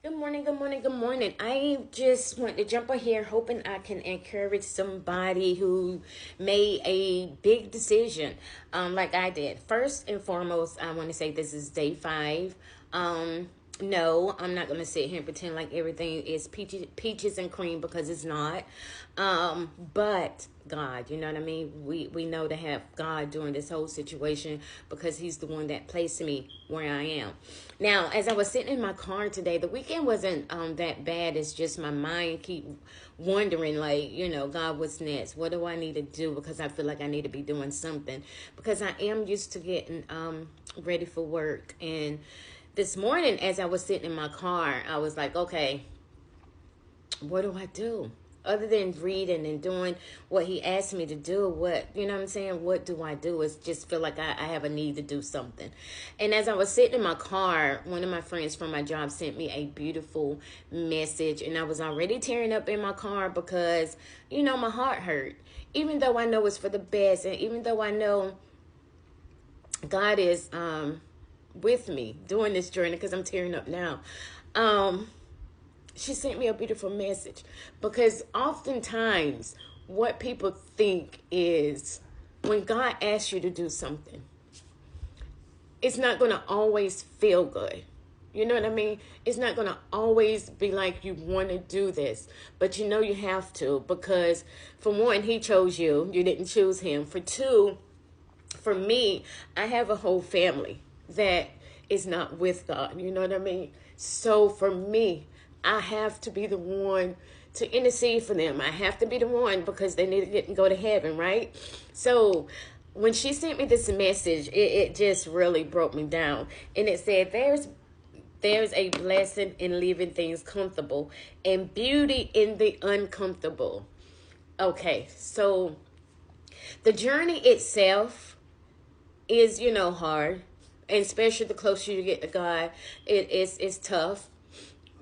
Good morning, good morning, good morning. I just want to jump on here hoping I can encourage somebody who made a big decision like I did. First and foremost, I want to say this is day 5. No, I'm not going to sit here and pretend like everything is peaches and cream because it's not. But God, you know what I mean? We know to have God during this whole situation because he's the one that placed me where I am. Now, as I was sitting in my car today, the weekend wasn't that bad. It's just my mind keep wondering, like, God, what's next? What do I need to do? Because I feel like I need to be doing something. Because I am used to getting ready for work. And this morning, as I was sitting in my car, I was like, okay, what do I do? Other than reading and doing what he asked me to do, what I'm saying? What do I do? It's just feel like I have a need to do something. And as I was sitting in my car, one of my friends from my job sent me a beautiful message. And I was already tearing up in my car because, my heart hurt. Even though I know it's for the best, and even though I know God is with me during this journey, because I'm tearing up now. She sent me a beautiful message because oftentimes what people think is when God asks you to do something, it's not going to always feel good. You know what I mean? It's not going to always be like you want to do this, but you have to because for one, he chose you. You didn't choose him. For two, for me, I have a whole family that is not with God. You know what I mean? So for me, I have to be the one to intercede for them. I have to be the one because they need to get and go to heaven, right? So when she sent me this message, it just really broke me down. And it said, there's a blessing in leaving things comfortable and beauty in the uncomfortable. Okay, so the journey itself is, hard. And especially the closer you get to God, it's tough.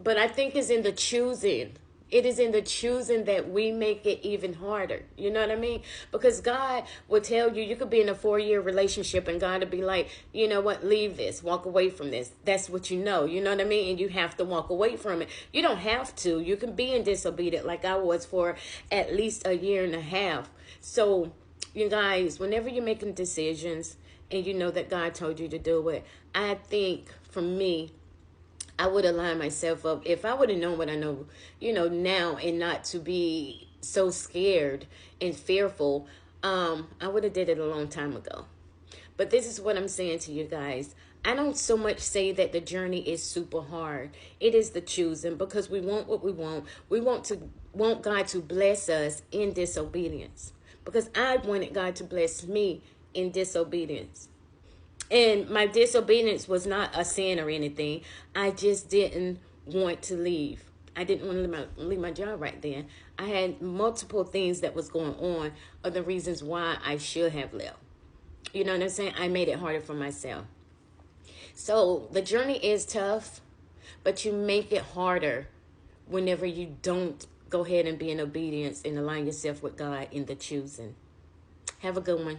But I think it's in the choosing. It is in the choosing that we make it even harder. You know what I mean? Because God will tell you, you could be in a 4-year relationship and God will be like, you know what, leave this, walk away from this. That's what you know. You know what I mean? And you have to walk away from it. You don't have to. You can be in disobedient like I was for at least a year and a half. So, you guys, whenever you're making decisions and you know that God told you to do it, I think for me, I would align myself up if I would have known what I know, now and not to be so scared and fearful. I would have did it a long time ago. But this is what I'm saying to you guys. I don't so much say that the journey is super hard. It is the choosing because we want what we want. We want God to bless us in disobedience. Because I wanted God to bless me in disobedience. And my disobedience was not a sin or anything. I just didn't want to leave. I didn't want to leave my job right then. I had multiple things that was going on of the reasons why I should have left. You know what I'm saying? I made it harder for myself. So the journey is tough, but you make it harder whenever you don't go ahead and be in obedience and align yourself with God in the choosing. Have a good one.